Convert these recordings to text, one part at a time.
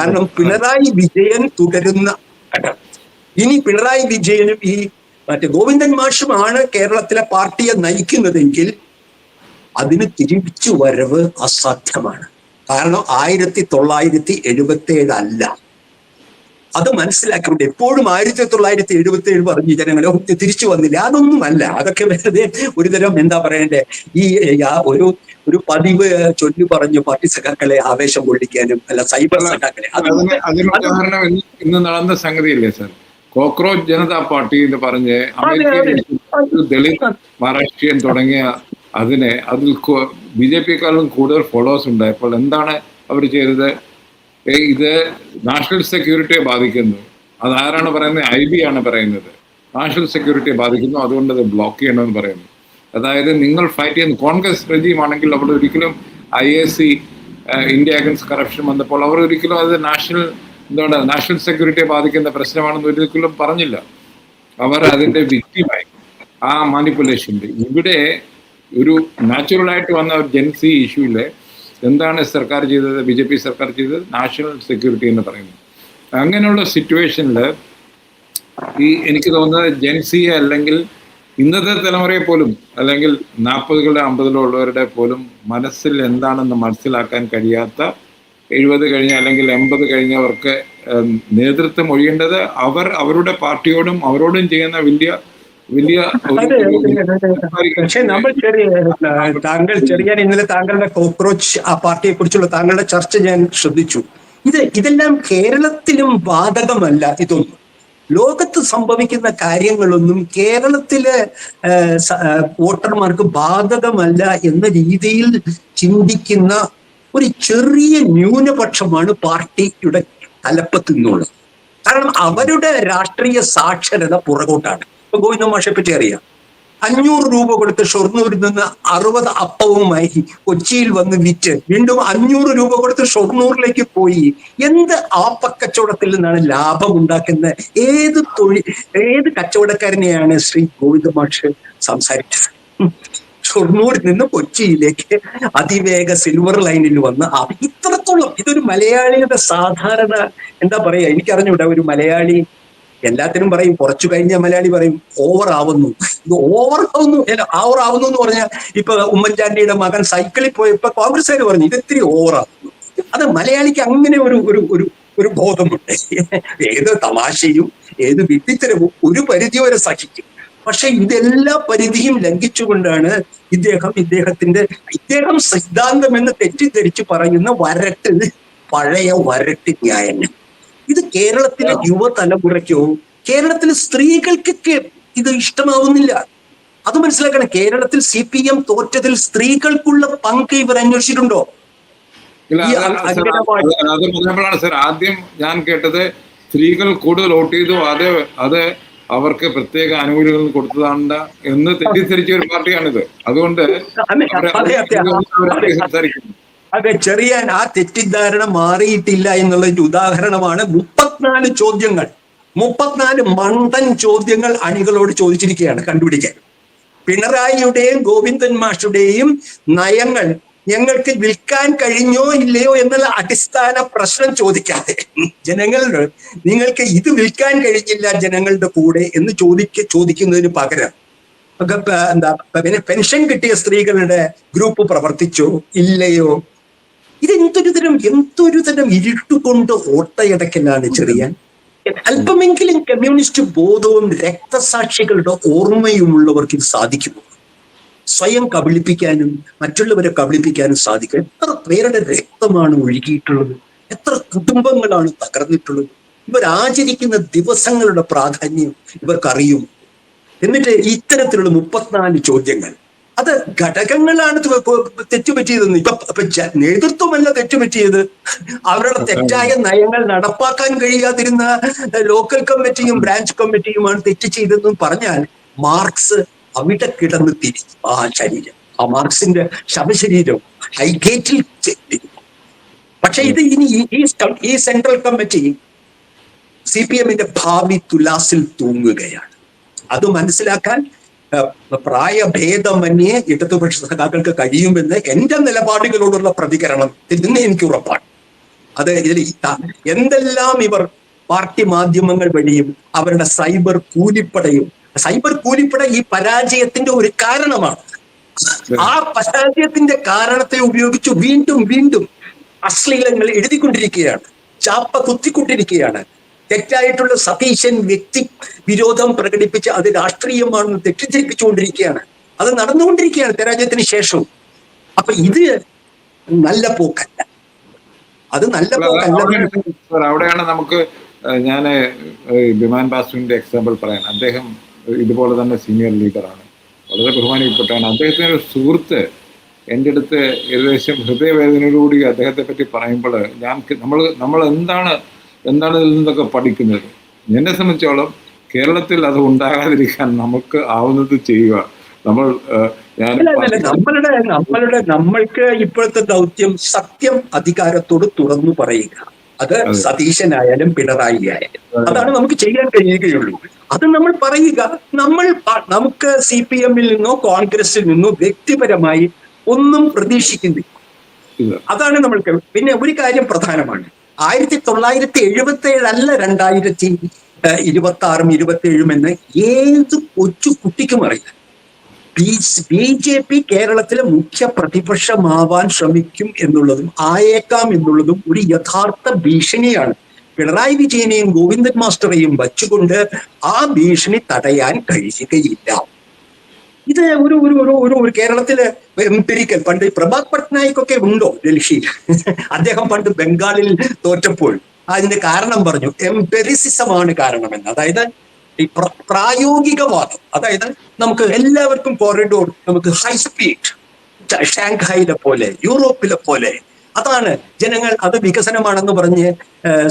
കാരണം പിണറായി വിജയൻ തുടരുന്ന ഘട്ടം. ഇനി പിണറായി വിജയനും ഈ ഗോവിന്ദൻ മാഷുമാണ് കേരളത്തിലെ പാർട്ടിയെ നയിക്കുന്നതെങ്കിൽ അതിന് തിരിച്ചു വരവ് അസാധ്യമാണ്. കാരണം 1977 അല്ല. അത് മനസ്സിലാക്കിയിട്ട് എപ്പോഴും 1977 പറഞ്ഞ് ജനങ്ങളെ തിരിച്ചു വന്നില്ല. അതൊന്നുമല്ല. അതൊക്കെ വെറുതെ ഒരുതരം എന്താ പറയണ്ടേ, ഈ ഒരു പതിവ് ചൊല്ലു പറഞ്ഞു പാർട്ടി സഖാക്കളെ ആവേശം കൊള്ളിക്കാനും അല്ല സൈബർ സഖാക്കളെ. അതിനുദാഹരണം ഇന്ന് നടന്ന സംഗതിയല്ലേ സാർ, കോക്രോച്ച് ജനതാ പാർട്ടി എന്ന് പറഞ്ഞ് അമേരിക്കയിൽ ദളിത് മഹാരാഷ്ട്രീയൻ തുടങ്ങിയ അതിൽ BJP-ക്കാളും കൂടുതൽ ഫോളോവേഴ്സ് ഉണ്ടായപ്പോൾ എന്താണ് അവർ ചെയ്തത്? ഇത് നാഷണൽ സെക്യൂരിറ്റിയെ ബാധിക്കുന്നു. അതാരാണ് പറയുന്നത്? IB ആണ് പറയുന്നത്. നാഷണൽ സെക്യൂരിറ്റിയെ ബാധിക്കുന്നു, അതുകൊണ്ട് അത് ബ്ലോക്ക് ചെയ്യണമെന്ന് പറയുന്നു. അതായത് നിങ്ങൾ ഫൈറ്റ് ചെയ്യുന്ന കോൺഗ്രസ് റെജീം ആണെങ്കിൽ അവിടെ ഒരിക്കലും IAC ഇന്ത്യ അഗൻസ്റ്റ് കറപ്ഷൻ വന്നപ്പോൾ അവർ ഒരിക്കലും അത് നാഷണൽ സെക്യൂരിറ്റിയെ ബാധിക്കുന്ന പ്രശ്നമാണെന്ന് ഒരിക്കലും പറഞ്ഞില്ല. അവർ അതിൻ്റെ വിക്ടിമായി ആ മാനിപ്പുലേഷൻ്റെ. ഇവിടെ ഒരു നാച്ചുറലായിട്ട് വന്ന ഒരു ജെൻസി ഇഷ്യൂവിൽ എന്താണ് സർക്കാർ ചെയ്തത്? BJP സർക്കാർ ചെയ്തത് നാഷണൽ സെക്യൂരിറ്റി എന്ന് പറയുന്നു. അങ്ങനെയുള്ള സിറ്റുവേഷനിൽ എനിക്ക് തോന്നുന്നത് ജെൻസി അല്ലെങ്കിൽ ഇന്നത്തെ തലമുറയെ പോലും അല്ലെങ്കിൽ 40കളുടെ 50കളിലോ ഉള്ളവരുടെ പോലും മനസ്സിൽ എന്താണെന്ന് മനസ്സിലാക്കാൻ കഴിയാത്ത 70 കഴിഞ്ഞ അല്ലെങ്കിൽ 80 കഴിഞ്ഞവർക്ക് നേതൃത്വം ഒഴിയേണ്ടത് അവരുടെ പാർട്ടിയോടും അവരോടും ചെയ്യുന്ന വലിയ പക്ഷെ നമ്മൾ ഇന്നലെ താങ്കളുടെ കോക്രോച്ച് ആ പാർട്ടിയെ കുറിച്ചുള്ള താങ്കളുടെ ചർച്ച ഞാൻ ശ്രദ്ധിച്ചു. ഇതെല്ലാം കേരളത്തിലും ബാധകമല്ല. ഇതൊന്നും ലോകത്ത് സംഭവിക്കുന്ന കാര്യങ്ങളൊന്നും കേരളത്തിലെ വോട്ടർമാർക്ക് ബാധകമല്ല എന്ന രീതിയിൽ ചിന്തിക്കുന്ന ഒരു ചെറിയ ന്യൂനപക്ഷമാണ് പാർട്ടിയുടെ തലപ്പത്ത് നിന്നുള്ളത്. കാരണം അവരുടെ രാഷ്ട്രീയ സാക്ഷരത പുറകോട്ടാണ്. ഇപ്പൊ ഗോവിന്ദ മാഷെ പറ്റി അറിയാം. 500 രൂപ കൊടുത്ത് ഷൊർണൂരിൽ നിന്ന് 60 അപ്പവുമായി കൊച്ചിയിൽ വന്ന് വിറ്റ് വീണ്ടും 500 രൂപ കൊടുത്ത് ഷൊർണൂരിലേക്ക് പോയി എന്ത് ആപ്പക്കച്ചവടത്തിൽ നിന്നാണ് ലാഭം ഉണ്ടാക്കുന്നത്? ഏത് കച്ചവടക്കാരനെയാണ് ശ്രീ ഗോവിന്ദ മാഷ് സംസാരിച്ചത്? ഷൊർണൂരിൽ നിന്ന് കൊച്ചിയിലേക്ക് അതിവേഗ സിൽവർ ലൈനിൽ വന്ന് ഇത്രത്തോളം ഇതൊരു മലയാളിയുടെ സാധാരണ എന്താ പറയാ, എനിക്കറിഞ്ഞൂടാ. ഒരു മലയാളി എല്ലാത്തിനും പറയും, കുറച്ചു കഴിഞ്ഞ മലയാളി പറയും ഓവർ ആവുന്നു. ഇത് ഓവർ ആവുന്നു എന്ന് പറഞ്ഞാൽ ഇപ്പൊ ഉമ്മൻചാണ്ടിയുടെ മകൻ സൈക്കിളിൽ പോയപ്പോ കോൺഗ്രസ്സുകാർ പറഞ്ഞു ഇത് ഇത്തിരി ഓവർ ആവുന്നു. അത് മലയാളിക്ക് അങ്ങനെ ഒരു ബോധമുണ്ട്. ഏത് തമാശയും ഏത് വിഡ്ഢിത്തരവും ഒരു പരിധി വരെ സഹിക്കും. പക്ഷെ ഇതെല്ലാ പരിധിയും ലംഘിച്ചുകൊണ്ടാണ് ഇദ്ദേഹം സിദ്ധാന്തം എന്ന് തെറ്റിദ്ധരിച്ച് പറയുന്ന പഴയ വരട്ട് ന്യായങ്ങൾ. ഇത് കേരളത്തിലെ യുവതലമുറയ്ക്കോ കേരളത്തിലെ സ്ത്രീകൾക്കൊക്കെ ഇത് ഇഷ്ടമാവുന്നില്ല. അത് മനസ്സിലാക്കണം. കേരളത്തിൽ CPM തോറ്റതിൽ സ്ത്രീകൾക്കുള്ള പങ്ക് ഇവർ അന്വേഷിച്ചിട്ടുണ്ടോ? സർ, ആദ്യം ഞാൻ കേട്ടത് സ്ത്രീകൾ കൂടുതൽ വോട്ട് ചെയ്തു, അത് അവർക്ക് പ്രത്യേക ആനുകൂല്യങ്ങൾ കൊടുത്തതാണ് എന്ന് തെറ്റിദ്ധരിച്ച ഒരു പാർട്ടിയാണിത്. അതുകൊണ്ട് അതെ, ചെറിയ ആ തെറ്റിദ്ധാരണ മാറിയിട്ടില്ല എന്നുള്ളതിന്റെ ഉദാഹരണമാണ് 34 ചോദ്യങ്ങൾ, 34 മണ്ടൻ ചോദ്യങ്ങൾ അണികളോട് ചോദിച്ചിരിക്കുകയാണ് കണ്ടുപിടിക്കാൻ. പിണറായിയുടെയും ഗോവിന്ദൻ മാഷുടെയും നയങ്ങൾ ഞങ്ങൾക്ക് വിൽക്കാൻ കഴിഞ്ഞോ ഇല്ലയോ എന്നുള്ള അടിസ്ഥാന പ്രശ്നം ചോദിക്കാതെ നിങ്ങൾക്ക് ഇത് വിൽക്കാൻ കഴിഞ്ഞില്ല ജനങ്ങളുടെ കൂടെ എന്ന് ചോദിക്കുന്നതിന് പകരം പെൻഷൻ കിട്ടിയ സ്ത്രീകളുടെ ഗ്രൂപ്പ് പ്രവർത്തിച്ചോ ഇല്ലയോ, എന്തൊരു തരം ഇരുട്ടുകൊണ്ട് ഓട്ടയടക്കലാണ് ചെറിയാൻ. അല്പമെങ്കിലും കമ്മ്യൂണിസ്റ്റ് ബോധവും രക്തസാക്ഷികളുടെ ഓർമ്മയുമുള്ളവർക്ക് ഇത് സാധിക്കുമോ? സ്വയം കബളിപ്പിക്കാനും മറ്റുള്ളവരെ കബളിപ്പിക്കാനും സാധിക്കും. എത്ര പേരുടെ രക്തമാണ് ഒഴുകിയിട്ടുള്ളത്, എത്ര കുടുംബങ്ങളാണ് തകർന്നിട്ടുള്ളത്. ഇവരാചരിക്കുന്ന ദിവസങ്ങളുടെ പ്രാധാന്യം ഇവർക്കറിയും. എന്നിട്ട് ഇത്തരത്തിലുള്ള 34 ചോദ്യങ്ങൾ, അത് ഘടകങ്ങളാണ് തെറ്റുപറ്റിയതെന്ന്. ഇപ്പൊ നേതൃത്വമല്ല തെറ്റുപറ്റിയത്, അവരുടെ തെറ്റായ നയങ്ങൾ നടപ്പാക്കാൻ കഴിയാതിരുന്ന ലോക്കൽ കമ്മിറ്റിയും ബ്രാഞ്ച് കമ്മിറ്റിയുമാണ് തെറ്റ് ചെയ്തതെന്ന് പറഞ്ഞാൽ മാർക്സ് അവിടെ കിടന്ന് തിരിച്ചു. ആ മാർക്സിന്റെ ശവശരീരം ഹൈഗേറ്റിൽ. പക്ഷെ ഇത് ഇനി ഈ സെൻട്രൽ കമ്മിറ്റി CPM-ന്റെ ഭാവി തുലാസിൽ തൂങ്ങുകയാണ്. അത് മനസ്സിലാക്കാൻ പ്രായഭേദമന്യേ ഇടതുപക്ഷ സഖാക്കൾക്ക് കഴിയുമെന്ന് എന്റെ നിലപാടുകളോടുള്ള പ്രതികരണത്തിൽ നിന്ന് എനിക്ക് ഉറപ്പാണ്. അത് ഇതിൽ എന്തെല്ലാം ഇവർ പാർട്ടി മാധ്യമങ്ങൾ വഴിയും അവരുടെ സൈബർ കൂലിപ്പട ഈ പരാജയത്തിന്റെ ഒരു കാരണമാണ്. ആ പരാജയത്തിന്റെ കാരണത്തെ ഉപയോഗിച്ച് വീണ്ടും അശ്ലീലങ്ങൾ എഴുതിക്കൊണ്ടിരിക്കുകയാണ്, ചാപ്പ കുത്തിക്കൊണ്ടിരിക്കുകയാണ്. തെറ്റായിട്ടുള്ള സതീശൻ വ്യക്തി വിരോധം പ്രകടിപ്പിച്ച് അത് രാഷ്ട്രീയമാണെന്ന് തെറ്റിദ്ധരിപ്പിച്ചുകൊണ്ടിരിക്കുകയാണ്. അത് നടന്നുകൊണ്ടിരിക്കുകയാണ് പരാജയത്തിന് ശേഷവും. അപ്പൊ ഇത് നല്ല പോക്കല്ല, അത് നല്ല പോക്കല്ല. അവിടെയാണ് നമുക്ക് ഞാൻ ബിമാൻ ബാസുവിന്റെ എക്സാമ്പിൾ പറയാൻ. അദ്ദേഹം ഇതുപോലെ തന്നെ സീനിയർ ലീഡറാണ്, വളരെ ബഹുമാനപ്പെട്ടതാണ്. അദ്ദേഹത്തിന്റെ ഒരു സുഹൃത്ത് എൻ്റെ അടുത്ത് ഏകദേശം ഹൃദയവേദനയോടുകൂടി അദ്ദേഹത്തെ പറ്റി പറയുമ്പോൾ നമ്മൾ എന്താണ് ഇതിൽ നിന്നൊക്കെ പഠിക്കുന്നത്. എന്നെ സംബന്ധിച്ചോളം കേരളത്തിൽ അത് ഉണ്ടാകാതിരിക്കാൻ നമുക്ക് ആവുന്നത് ചെയ്യുക. നമ്മൾക്ക് ഇപ്പോഴത്തെ ദൗത്യം സത്യം അധികാരത്തോട് തുറന്നു പറയുക. അത് സതീശനായാലും പിണറായി ആയാലും അതാണ് നമുക്ക് ചെയ്യാൻ കഴിയുകയുള്ളൂ. അത് നമ്മൾ പറയുക. നമുക്ക് CPM-ൽ നിന്നോ കോൺഗ്രസിൽ നിന്നോ വ്യക്തിപരമായി ഒന്നും പ്രതീക്ഷിക്കുന്നില്ല. അതാണ് നമ്മൾക്ക്. പിന്നെ ഒരു കാര്യം പ്രധാനമാണ്, 1977 അല്ല 2026 27 എന്ന് ഏത് കൊച്ചു കുട്ടിക്കും അറിയാം. BJP കേരളത്തിലെ മുഖ്യ പ്രതിപക്ഷമാവാൻ ശ്രമിക്കും എന്നുള്ളതും ആയേക്കാം എന്നുള്ളതും ഒരു യഥാർത്ഥ ഭീഷണിയാണ്. പിണറായി വിജയനെയും ഗോവിന്ദൻ മാസ്റ്ററെയും വച്ചുകൊണ്ട് ആ ഭീഷണി തടയാൻ കഴിയുകയില്ല. ഇത് ഒരു കേരളത്തിലെ എംപിരിക്കൽ, പണ്ട് പ്രഭാത് പട്നായിക്കൊക്കെ ഉണ്ടോ ഡൽഹിയിൽ? അദ്ദേഹം പണ്ട് ബംഗാളിൽ തോറ്റപ്പോൾ അതിന്റെ കാരണം പറഞ്ഞു, എംപെരിസിസമാണ് കാരണമെന്ന്. അതായത് ഈ പ്രായോഗികവാദം, അതായത് നമുക്ക് എല്ലാവർക്കും കോറിഡോർ, നമുക്ക് ഹൈ സ്പീഡ്, ഷാങ്ഹായിലെ പോലെ യൂറോപ്പിലെ പോലെ, അതാണ് ജനങ്ങൾ, അത് വികസനമാണെന്ന് പറഞ്ഞ്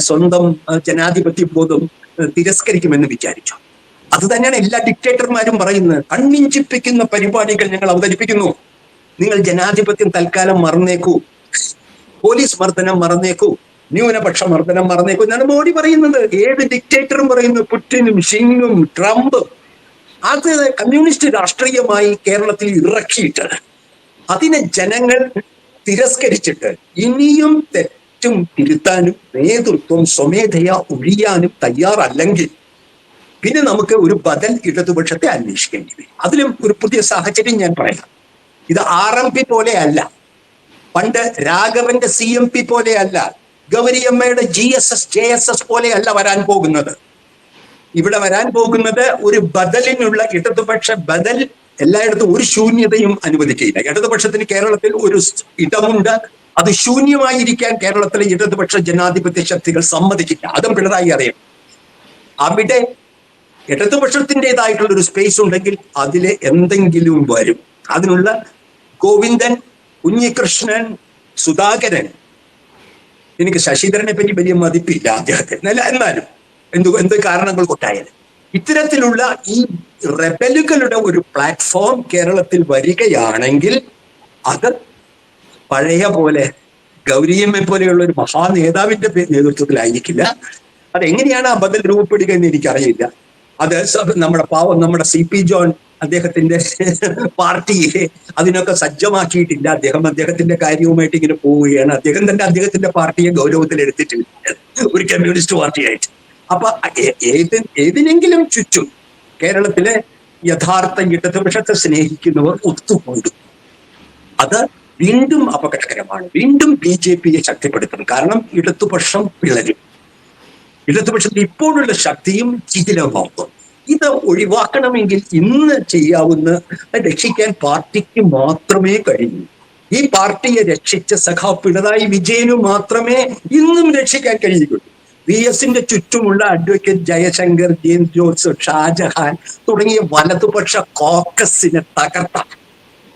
സ്വന്തം ജനാധിപത്യ ബോധം തിരസ്കരിക്കുമെന്ന് വിചാരിച്ചു. അത് തന്നെയാണ് എല്ലാ ഡിക്റ്റേറ്റർമാരും പറയുന്നത്. കണ്ണിഞ്ചിപ്പിക്കുന്ന പരിപാടികൾ ഞങ്ങൾ അവതരിപ്പിക്കുന്നു, നിങ്ങൾ ജനാധിപത്യം തൽക്കാലം മറന്നേക്കൂ, പോലീസ് മർദ്ദനം മറന്നേക്കൂ, ന്യൂനപക്ഷ മർദ്ദനം മറന്നേക്കൂ എന്നാണ് മോഡി പറയുന്നത്. ഏത് ഡിക്റ്റേറ്ററും പറയുന്നു, പുടിനും ഷിങ്ങും ട്രംപ്. അത് കമ്മ്യൂണിസ്റ്റ് രാഷ്ട്രീയമായി കേരളത്തിൽ ഇറക്കിയിട്ട് അതിനെ ജനങ്ങൾ തിരസ്കരിച്ചിട്ട് ഇനിയും തെറ്റും തിരുത്താനും നേതൃത്വം സ്വമേധയാ ഒഴിയാനും തയ്യാറല്ലെങ്കിൽ പിന്നെ നമുക്ക് ഒരു ബദൽ ഇടതുപക്ഷത്തെ അന്വേഷിക്കേണ്ടി വരും. അതിലും ഒരു പുതിയ സാഹചര്യം ഞാൻ പറയാം. ഇത് RMP പോലെ അല്ല, പണ്ട് രാഘവന്റെ CMP പോലെ അല്ല, ഗൗരിയമ്മയുടെ GSS JSS പോലെ അല്ല വരാൻ പോകുന്നത്. ഇവിടെ വരാൻ പോകുന്നത് ഒരു ബദലിനുള്ള ഇടതുപക്ഷ ബദൽ. എല്ലായിടത്തും ഒരു ശൂന്യതയും അനുവദിക്കില്ല. ഇടതുപക്ഷത്തിന് കേരളത്തിൽ ഒരു ഇടമുണ്ട്, അത് ശൂന്യമായിരിക്കാൻ കേരളത്തിലെ ഇടതുപക്ഷ ജനാധിപത്യ ശക്തികൾ സമ്മതിക്കില്ല. അതും പിണറായി അറിയാം. അവിടെ ഇടതുപക്ഷത്തിൻ്റെതായിട്ടുള്ള ഒരു സ്പേസ് ഉണ്ടെങ്കിൽ അതിലെ എന്തെങ്കിലും വരും. അതിനുള്ള ഗോവിന്ദൻ, കുഞ്ഞികൃഷ്ണൻ, സുധാകരൻ, എനിക്ക് ശശിധരനെ പറ്റി വലിയ മതിപ്പില്ല അദ്ദേഹത്തിന്, എന്നാലും എന്ത് കാരണങ്ങൾ കൊണ്ടായാലും ഇത്തരത്തിലുള്ള ഈ റെബലുകളുടെ ഒരു പ്ലാറ്റ്ഫോം കേരളത്തിൽ വരികയാണെങ്കിൽ അത് പഴയ പോലെ ഗൗരിയമ്മയെ പോലെയുള്ള ഒരു മഹാനേതാവിന്റെ നേതൃത്വത്തിലായിരിക്കില്ല. അതെങ്ങനെയാണ് ആ ബദൽ രൂപപ്പെടുക എന്ന് എനിക്കറിയില്ല. അത് നമ്മുടെ CP ജോൺ അദ്ദേഹത്തിന്റെ പാർട്ടിയെ അതിനൊക്കെ സജ്ജമാക്കിയിട്ടില്ല. അദ്ദേഹത്തിന്റെ കാര്യവുമായിട്ട് ഇങ്ങനെ പോവുകയാണ്. അദ്ദേഹം തന്നെ അദ്ദേഹത്തിന്റെ പാർട്ടിയെ ഗൗരവത്തിൽ എടുത്തിട്ടില്ല ഒരു കമ്മ്യൂണിസ്റ്റ് പാർട്ടിയായിട്ട്. അപ്പൊ ഏതിനെങ്കിലും ചുറ്റും കേരളത്തിലെ യഥാർത്ഥ ഇടതുപക്ഷത്തെ സ്നേഹിക്കുന്നവർ ഒത്തുകൂടും. അത് വീണ്ടും അപകടകരമാണ്. വീണ്ടും BJPയെ ശക്തിപ്പെടുത്തും. കാരണം ഇടതുപക്ഷം പിളരും. ഇടതുപക്ഷത്തിൽ ഇപ്പോഴുള്ള ശക്തിയും ശിഥിലമാകും. ഇത് ഒഴിവാക്കണമെങ്കിൽ ഇന്ന് ചെയ്യാവുന്ന രക്ഷിക്കാൻ പാർട്ടിക്ക് മാത്രമേ കഴിയൂ. ഈ പാർട്ടിയെ രക്ഷിച്ച സഖാവ് പിണറായി വിജയനു മാത്രമേ ഇന്നും രക്ഷിക്കാൻ കഴിയുകയുള്ളൂ. VS-ന്റെ ചുറ്റുമുള്ള advocate Jayashankar, James George, Shajahan തുടങ്ങിയ വലതുപക്ഷ കോക്കസിനെ തകർത്ത,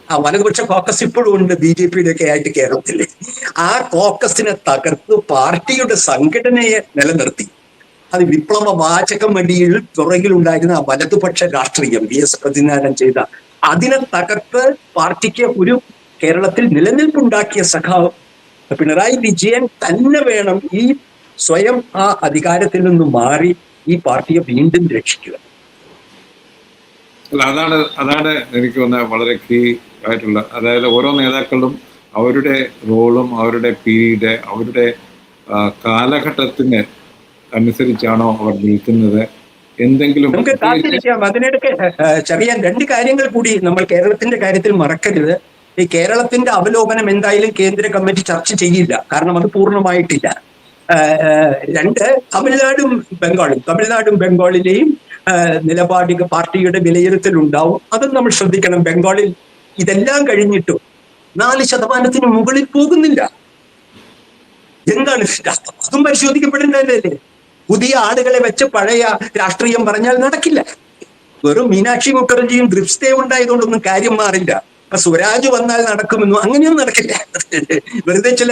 ആ വലതുപക്ഷ കോക്കസ് ഇപ്പോഴും ഉണ്ട് BJPയുടെ ഒക്കെ ആയിട്ട് കേരളത്തിൽ. ആ കോക്കസിനെ തകർത്ത് പാർട്ടിയുടെ സംഘടനയെ നിലനിർത്തി. അത് വിപ്ലവ വാചകം വഴിയിൽ പുറകിലുണ്ടായിരുന്ന ആ വലതുപക്ഷ രാഷ്ട്രീയം VS പ്രതിനിധാനം ചെയ്ത അതിനെ തകർത്ത് പാർട്ടിക്ക് ഒരു കേരളത്തിൽ നിലനിൽപ്പുണ്ടാക്കിയ സഖാവ് പിണറായി വിജയൻ തന്നെ വേണം ഈ സ്വയം ആ അധികാരത്തിൽ നിന്ന് മാറി ഈ പാർട്ടിയെ വീണ്ടും രക്ഷിക്കുക. അല്ല, അതാണ് എനിക്ക് തോന്നുന്നത് വളരെ കീ ആയിട്ടുള്ള. അതായത് ഓരോ നേതാക്കളും അവരുടെ റോളും അവരുടെ പീരീഡ് അവരുടെ കാലഘട്ടത്തിന് അനുസരിച്ചാണോ അവർ നിൽക്കുന്നത്? എന്തെങ്കിലും നമുക്ക് കാത്തിരിക്കാം. അതിനിടയ്ക്ക് ചെറിയ രണ്ട് കാര്യങ്ങൾ കൂടി നമ്മൾ കേരളത്തിന്റെ കാര്യത്തിൽ മറക്കരുത്. ഈ കേരളത്തിന്റെ അവലോകനം എന്തായാലും കേന്ദ്ര കമ്മിറ്റി ചർച്ച ചെയ്യില്ല, കാരണം അത് പൂർണ്ണമായിട്ടില്ല. രണ്ട്, തമിഴ്നാടും ബംഗാളിലെയും നിലപാടുകൾ പാർട്ടിയുടെ വിലയിരുത്തൽ ഉണ്ടാവും. അതും നമ്മൾ ശ്രദ്ധിക്കണം. ബംഗാളിൽ ഇതെല്ലാം കഴിഞ്ഞിട്ടും 4% മുകളിൽ പോകുന്നില്ല. എന്താണ് അതും പരിശോധിക്കപ്പെടേണ്ടതല്ലേ? പുതിയ ആളുകളെ വെച്ച് പഴയ രാഷ്ട്രീയം പറഞ്ഞാൽ നടക്കില്ല. വെറും മീനാക്ഷി മുഖർജിയും ദ്രിപ്സ്തേവ് ഉണ്ടായതുകൊണ്ടൊന്നും കാര്യം മാറില്ല. അപ്പൊ സ്വരാജ് വന്നാൽ നടക്കുമെന്നും അങ്ങനെയൊന്നും നടക്കില്ല. വെറുതെ ചില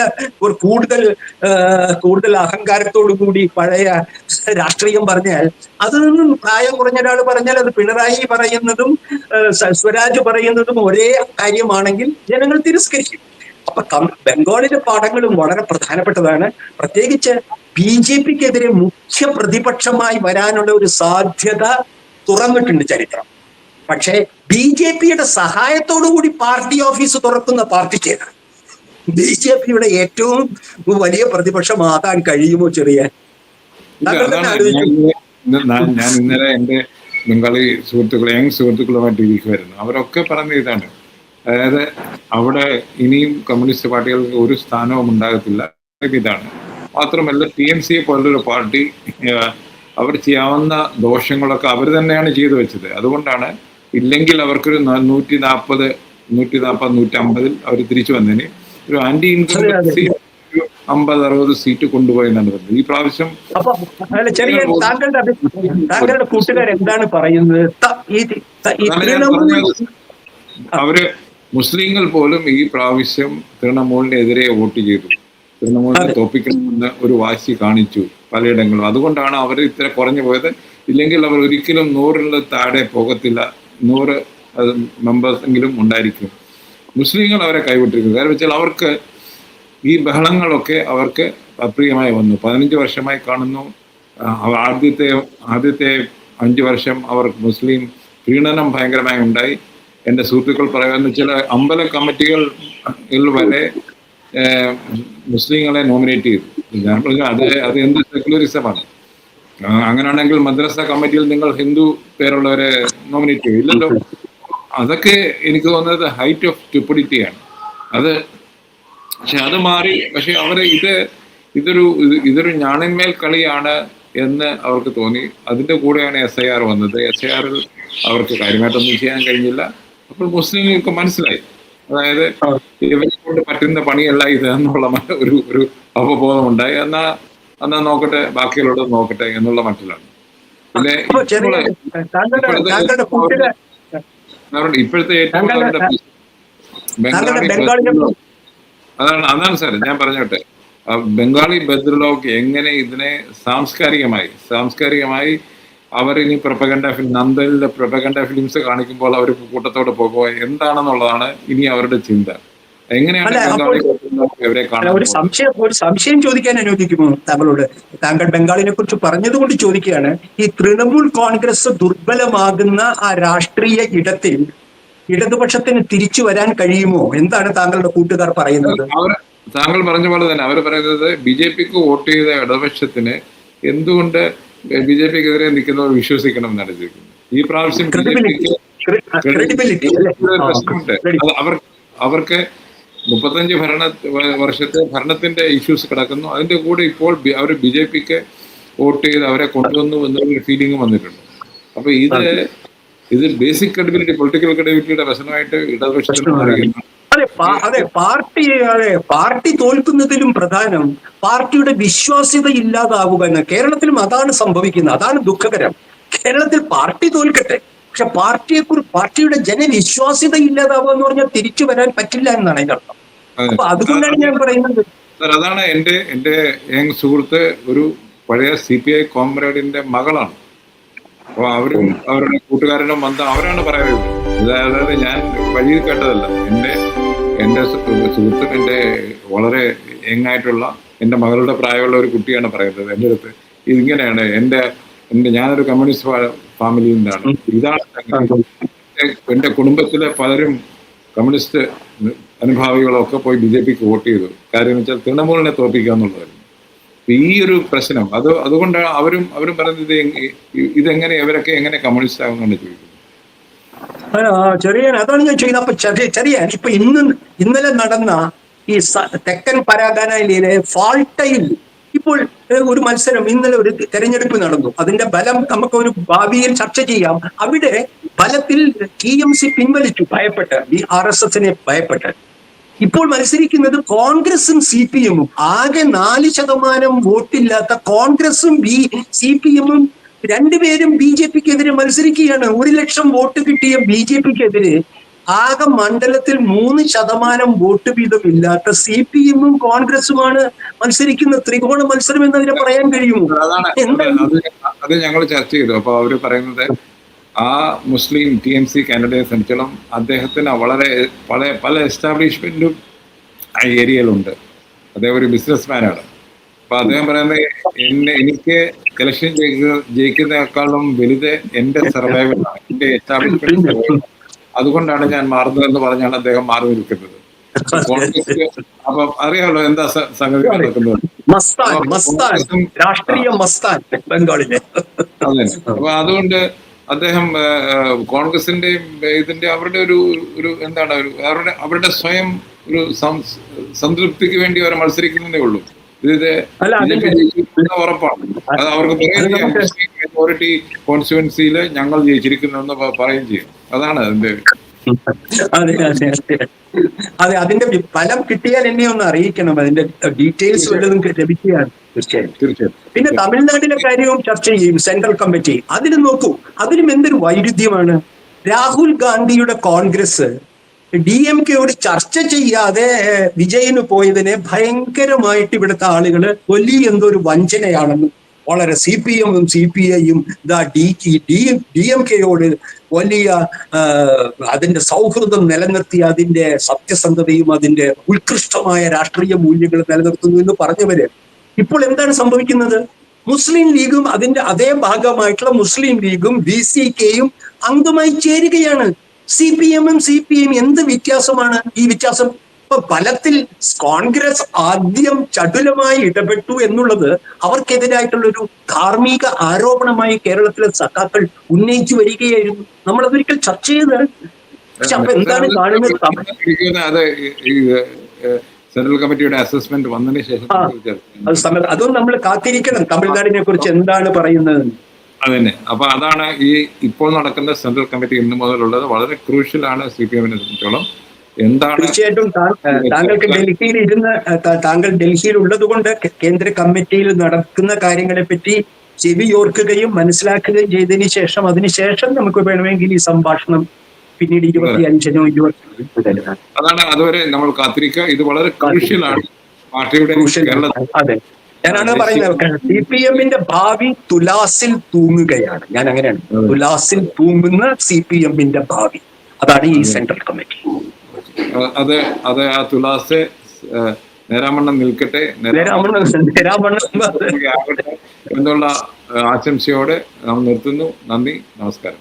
കൂടുതൽ അഹങ്കാരത്തോടു കൂടി പഴയ രാഷ്ട്രീയം പറഞ്ഞാൽ അത് നിന്നും പ്രായം കുറഞ്ഞ ഒരാൾ പറഞ്ഞാൽ അത് പിണറായി പറയുന്നതും സ്വരാജ് പറയുന്നതും ഒരേ കാര്യമാണെങ്കിൽ ജനങ്ങൾ തിരസ്കരിക്കും. അപ്പൊ ബംഗാളിലെ പാഠങ്ങളും വളരെ പ്രധാനപ്പെട്ടതാണ്. പ്രത്യേകിച്ച് BJPക്കെതിരെ മുഖ്യ പ്രതിപക്ഷമായി വരാനുള്ള ഒരു സാധ്യത തുറന്നിട്ടുണ്ട് ചരിത്രം. പക്ഷേ BJPയുടെ സഹായത്തോടുകൂടി പാർട്ടി ഓഫീസ് തുറക്കുന്ന പാർട്ടിക്ക് BJPയുടെ ഏറ്റവും വലിയ പ്രതിപക്ഷമാകാൻ കഴിയുമോ? ചെറിയ ഞാൻ ഇന്നലെ എന്റെ ബംഗാളി യങ് സുഹൃത്തുക്കളുമായിട്ട് ഇരിക്കുമായിരുന്നു. അവരൊക്കെ പറഞ്ഞ ഇതാണ്, അതായത് അവിടെ ഇനിയും കമ്മ്യൂണിസ്റ്റ് പാർട്ടികൾക്ക് ഒരു സ്ഥാനവും ഉണ്ടാകത്തില്ല. ഇതാണ് മാത്രമല്ല, TMC പോലൊരു പാർട്ടി അവർ ചെയ്യാവുന്ന ദോഷങ്ങളൊക്കെ അവർ തന്നെയാണ് ചെയ്തു വെച്ചത്. അതുകൊണ്ടാണ് ഇല്ലെങ്കിൽ അവർക്കൊരു 140, 150 അവർ തിരിച്ചു വന്നതിന് ഒരു ആന്റി ഇൻകംബൻസി 50-60 സീറ്റ് കൊണ്ടുപോയി എന്നാണ് പറഞ്ഞത്. ഈ പ്രാവശ്യം താങ്കളുടെ കൂട്ടുകാർ എന്താണ് പറയുന്നത്? അവര് മുസ്ലിങ്ങൾ പോലും ഈ പ്രാവശ്യം തൃണമൂലിനെതിരെ വോട്ട് ചെയ്തു. തൃണമൂലിനെ തോപ്പിക്കണമെന്ന് ഒരു വാശി കാണിച്ചു പലയിടങ്ങളും. അതുകൊണ്ടാണ് അവർ ഇത്ര കുറഞ്ഞു പോയത്. ഇല്ലെങ്കിൽ അവർ ഒരിക്കലും 100 താഴെ പോകത്തില്ല. 100 മെമ്പേഴ്സ് എങ്കിലും ഉണ്ടായിരിക്കും. മുസ്ലിങ്ങൾ അവരെ കൈവിട്ടിരിക്കുന്നു. കാരണം വെച്ചാൽ അവർക്ക് ഈ ബഹളങ്ങളൊക്കെ അവർക്ക് അപ്രിയമായി വന്നു. 15 വർഷമായി കാണുന്നു. ആദ്യത്തെ 5 വർഷം അവർ മുസ്ലിം പ്രീണനം ഭയങ്കരമായി ഉണ്ടായി. എൻ്റെ സുഹൃത്തുക്കൾ പറയുന്ന ചില അമ്പല കമ്മിറ്റികളിൽ വരെ മുസ്ലിങ്ങളെ നോമിനേറ്റ് ചെയ്തു. അത് എന്ത് സെക്യുലറിസമാണ്? അങ്ങനെയാണെങ്കിൽ മദ്രസ കമ്മിറ്റിയിൽ നിങ്ങൾ ഹിന്ദു പേരുള്ളവരെ നോമിനേറ്റ് ചെയ്യും? ഇല്ലല്ലോ. അതൊക്കെ എനിക്ക് തോന്നുന്നത് ഹൈറ്റ് ഓഫ് സ്റ്റുപ്പിഡിറ്റിയാണ്. പക്ഷെ അത് മാറി. പക്ഷെ അവർ ഇതൊരു ഞാണിന്മേൽ കളിയാണ് എന്ന് അവർക്ക് തോന്നി. അതിൻ്റെ കൂടെയാണ് SIR വന്നത്. SIRൽ അവർക്ക് കാര്യമായിട്ടൊന്നും ചെയ്യാൻ കഴിഞ്ഞില്ല. അപ്പോൾ മുസ്ലിങ്ങൾക്ക് മനസ്സിലായി, അതായത് ഇവരെ കൊണ്ട് പറ്റുന്ന പണിയല്ല ഇത് എന്നുള്ള ഒരു അവബോധം ഉണ്ടായി. എന്നാ നോക്കട്ടെ, ബാക്കിയുള്ളത് നോക്കട്ടെ എന്നുള്ള മട്ടിലാണ്. പിന്നെ ഇപ്പോഴത്തെ ഏറ്റവും അതാണ് സാർ ഞാൻ പറഞ്ഞോട്ടെ, ബംഗാളി ബദ്രലോക്ക് എങ്ങനെ ഇതിനെ സാംസ്കാരികമായി അവരിനി നന്ദനിലെ പ്രൊപ്പഗൻഡ ഫിലിംസ് കാണിക്കുമ്പോൾ അവർ കൂട്ടത്തോടെ പോകുക എന്താണെന്നുള്ളതാണ് ഇനി അവരുടെ ചിന്ത. എങ്ങനെയാണ് ഇവരെ കാണുന്നത്? ഒരു സംശയം ചോദിക്കാൻ അനുവദിക്കുമോ താങ്കളോട്? താങ്കൾ ബംഗാളിനെ കുറിച്ച് പറഞ്ഞതുകൊണ്ട് ചോദിക്കുകയാണ്. ഈ തൃണമൂൽ കോൺഗ്രസ് ദുർബലമാകുന്ന ആ രാഷ്ട്രീയ ഇടത്തിൽ ഇടതുപക്ഷത്തിന് തിരിച്ചു വരാൻ കഴിയുമോ? എന്താണ് താങ്കളുടെ കൂട്ടുകാർ പറയുന്നത്? താങ്കൾ പറഞ്ഞ പോലെ തന്നെ അവർ പറയുന്നത് BJPക്ക് വോട്ട് ചെയ്ത ഇടതുപക്ഷത്തിന് എന്തുകൊണ്ട് BJPക്കെതിരെ നിൽക്കുന്നവർ വിശ്വസിക്കണം എന്നാണ് ചോദിക്കുന്നത്. ഈ പ്രാവശ്യം പ്രശ്നമുണ്ട്. അവർക്ക് 35 വർഷത്തെ ഭരണത്തിന്റെ ഇഷ്യൂസ് കിടക്കുന്നു. അതിന്റെ കൂടെ ഇപ്പോൾ അവർ BJPക്ക് വോട്ട് ചെയ്ത് അവരെ കൊണ്ടുവന്നു എന്നൊരു ഫീലിംഗ് വന്നിട്ടുണ്ട്. അപ്പൊ ഇത് ബേസിക് ക്രെഡിബിലിറ്റി, പൊളിറ്റിക്കൽ ക്രെഡിബിലിറ്റിയുടെ പ്രശ്നമായിട്ട് ഇടതുപക്ഷത്തിന് അറിയുന്നു. പാർട്ടി തോൽക്കുന്നതിലും പ്രധാനം പാർട്ടിയുടെ വിശ്വാസ്യത ഇല്ലാതാവുക എന്ന്. കേരളത്തിലും അതാണ് സംഭവിക്കുന്നത്. അതാണ് ദുഃഖകരം. കേരളത്തിൽ പാർട്ടി തോൽക്കട്ടെ, പക്ഷെ പാർട്ടിയുടെ ജനവിശ്വാസ്യത ഇല്ലാതാവുക എന്ന് പറഞ്ഞാൽ തിരിച്ചു വരാൻ പറ്റില്ല എന്നാണ് അതിന്റെ അർത്ഥം. അപ്പൊ അതുകൊണ്ടാണ് ഞാൻ പറയുന്നത്. അതാണ് എന്റെ യങ് സുഹൃത്ത് ഒരു പഴയ CPI കോമ്രേഡിന്റെ മകളാണ്. അപ്പോൾ അവരും അവരുടെ കൂട്ടുകാരനും വന്ന് അവരാണ് പറയുന്നത്. അതായത് ഞാൻ വഴിയിൽ കേട്ടതല്ല. എൻ്റെ സുഹൃത്തും എൻ്റെ വളരെ യങ്ങായിട്ടുള്ള എൻ്റെ മകളുടെ പ്രായമുള്ള ഒരു കുട്ടിയാണ് പറയുന്നത് എൻ്റെ അടുത്ത്. ഇതിങ്ങനെയാണ് ഞാനൊരു കമ്മ്യൂണിസ്റ്റ് ഫാമിലിയിൽ നിന്നാണ്. ഇതാണ് എൻ്റെ കുടുംബത്തിലെ പലരും കമ്മ്യൂണിസ്റ്റ് അനുഭാവികളൊക്കെ പോയി BJPക്ക് വോട്ട് ചെയ്തു. കാര്യം വെച്ചാൽ തൃണമൂലിനെ തോൽപ്പിക്കുക എന്നുള്ളതായിരുന്നു. ഈ ഒരു പ്രശ്നം അതുകൊണ്ടാണ് അവരും പറയുന്നത് ഇതെങ്ങനെ ഇവരൊക്കെ എങ്ങനെ കമ്മ്യൂണിസ്റ്റ് ആകുമെന്നാണ് ചോദിക്കുന്നത്. ചെറിയാൻ അതാണ് ഞാൻ ചോദിക്കുന്നത്. അപ്പൊ ചെറിയാൻ ഇപ്പൊ ഇന്നലെ നടന്ന ഈ തെക്കൻ പരാഗണയിലെ ഫാൾട്ടയിൽ ഇപ്പോൾ ഒരു മത്സരം, ഇന്നലെ ഒരു തെരഞ്ഞെടുപ്പ് നടന്നു. അതിന്റെ ബലം നമുക്ക് ഒരു ഭാവിയിൽ ചർച്ച ചെയ്യാം. അവിടെ ഫലത്തിൽ TMC പിൻവലിച്ചു, ഭയപ്പെട്ട്, ഈ RSSനെ ഭയപ്പെട്ട്. ഇപ്പോൾ മത്സരിക്കുന്നത് കോൺഗ്രസും CPM. ആകെ 4% വോട്ടില്ലാത്ത കോൺഗ്രസും CPM രണ്ടുപേരും BJPക്കെതിരെ മത്സരിക്കുകയാണ്. 1 ലക്ഷം വോട്ട് കിട്ടിയ BJPക്കെതിരെ ആകെ മണ്ഡലത്തിൽ 3% വോട്ട് വീതം ഇല്ലാത്ത CPM കോൺഗ്രസുമാണ് മത്സരിക്കുന്ന ത്രികോണ മത്സരം എന്നതിനെ പറയാൻ കഴിയുമോ? അത് ഞങ്ങൾ ചർച്ച ചെയ്തു. അപ്പൊ അവര് പറയുന്നത് ആ മുസ്ലിം TMC കാൻഡിഡേറ്റ് സംബന്ധിച്ചോളം അദ്ദേഹത്തിന് വളരെ പല എസ്റ്റാബ്ലിഷ്മെന്റും ആ ഏരിയയിലുണ്ട്. അദ്ദേഹം ഒരു ബിസിനസ്മാനാണ്. അപ്പൊ അദ്ദേഹം പറയുന്നത് എനിക്ക് ഇലക്ഷൻ ജയിക്കുന്നതിനേക്കാളും വലുത് എന്റെ സർവൈവലാണ്, എന്റെ എസ്റ്റാബ്ലിഷ്മെന്റ്. അതുകൊണ്ടാണ് ഞാൻ മാറുന്നതെന്ന് പറഞ്ഞാണ് അദ്ദേഹം മാറി നിൽക്കുന്നത്. കോൺഗ്രസ് അപ്പൊ അറിയാമല്ലോ എന്താ സംഗതി നടക്കുന്നത്. അതെ. അപ്പൊ അതുകൊണ്ട് അദ്ദേഹം കോൺഗ്രസിന്റെയും അവരുടെ ഒരു എന്താണ് അവരുടെ സ്വയം ഒരു സംതൃപ്തിക്ക് വേണ്ടി അവർ മത്സരിക്കുന്നതേ ഉള്ളൂ. ഇത് ഉറപ്പാണ്. അത് അവർക്ക് പറയുകയും മെജോറിറ്റി കോൺസ്റ്റിറ്റ്യുവൻസിയിൽ ഞങ്ങൾ ജയിച്ചിരിക്കുന്നു എന്ന് പറയുകയും ചെയ്യും. അതാണ് അതിന്റെ. അതെ, അതിന്റെ ഫലം കിട്ടിയാൽ എന്നെ ഒന്ന് അറിയിക്കണം. അതിന്റെ ഡീറ്റെയിൽസ് വല്ലതും ലഭിക്കുകയാണ്. തീർച്ചയായും. പിന്നെ തമിഴ്നാട്ടിലെ കാര്യവും ചർച്ച ചെയ്യും സെൻട്രൽ കമ്മിറ്റി. അതിന് നോക്കൂ, അതിലും എന്തൊരു വൈരുദ്ധ്യമാണ്. രാഹുൽ ഗാന്ധിയുടെ കോൺഗ്രസ് DMKയോട് ചർച്ച ചെയ്യാതെ വിജയന് പോയതിനെ ഭയങ്കരമായിട്ട് ഇവിടുത്തെ ആളുകൾ വലിയ എന്തോ ഒരു വഞ്ചനയാണെന്നും, വളരെ CPM-ഉം CPI-യും DMKയോട് വലിയ അതിന്റെ സൗഹൃദം നിലനിർത്തി അതിന്റെ സത്യസന്ധതയും അതിന്റെ ഉത്കൃഷ്ടമായ രാഷ്ട്രീയ മൂല്യങ്ങൾ നിലനിർത്തുന്നു എന്ന് പറഞ്ഞവര് ഇപ്പോൾ എന്താണ് സംഭവിക്കുന്നത്? മുസ്ലിം ലീഗും അതിന്റെ അതേ ഭാഗമായിട്ടുള്ള മുസ്ലിം ലീഗും VCKയും അംഗമായി ചേരുകയാണ്. CPM-ഉം CPI-യും എന്ത് വ്യത്യാസമാണ്? ഈ വ്യത്യാസം ഇപ്പൊ ഫലത്തിൽ കോൺഗ്രസ് ആദ്യം ചടുലമായി ഇടപെട്ടു എന്നുള്ളത് അവർക്കെതിരായിട്ടുള്ളൊരു ധാർമ്മിക ആരോപണമായി കേരളത്തിലെ സഖാക്കൾ ഉന്നയിച്ചു വരികയായിരുന്നു. നമ്മളതൊരിക്കൽ ചർച്ച ചെയ്തതാണ്. പക്ഷെ അപ്പൊ എന്താണ് കാണുന്നത്? സെൻട്രൽ കമ്മിറ്റിയുടെ അസസ്മെന്റ് വന്നതിന് ശേഷം അതും നമ്മൾ കാത്തിരിക്കണം തമിഴ്നാടിനെ കുറിച്ച് എന്താണ് പറയുന്നത്. അതന്നെ. അപ്പൊ അതാണ് ഈ ഇപ്പോൾ നടക്കുന്ന സെൻട്രൽ കമ്മിറ്റി ഇന്ന് മുതലുള്ളത്. വളരെ ക്രൂഷ്യലാണ് CPM-നെ സംബന്ധിച്ചോളം. എന്താണ് തീർച്ചയായിട്ടും താങ്കൾക്ക് താങ്കൾ ഡൽഹിയിൽ ഉള്ളത് കൊണ്ട് കേന്ദ്ര കമ്മിറ്റിയിൽ നടക്കുന്ന കാര്യങ്ങളെ പറ്റി ചെവിയോർക്കുകയും മനസ്സിലാക്കുകയും ചെയ്തതിന് ശേഷം അതിനുശേഷം നമുക്ക് വേണമെങ്കിൽ ഈ സംഭാഷണം പിന്നീട് 25-നോ 20 അതാണ്. അതുവരെ നമ്മൾ കാത്തിരിക്കുക. ഇത് വളരെ ക്രൂഷ്യലാണ് പാർട്ടിയുടെ. അതെ, ഞാനാണ് പറയുന്നത്. CPM-ന്റെ ഭാവി തുലാസിൽ തൂങ്ങുകയാണ്. ഞാൻ അങ്ങനെയാണ്, തുലാസിൽ തൂങ്ങുന്ന CPM-ന്റെ ഭാവി. അതാണ് ഈ സെൻട്രൽ കമ്മിറ്റി. അത് ആ തുലാസ് നേരാമണ്ണം നിൽക്കട്ടെ എന്നുള്ള ആശംസയോടെ നാം നിർത്തുന്നു. നന്ദി, നമസ്കാരം.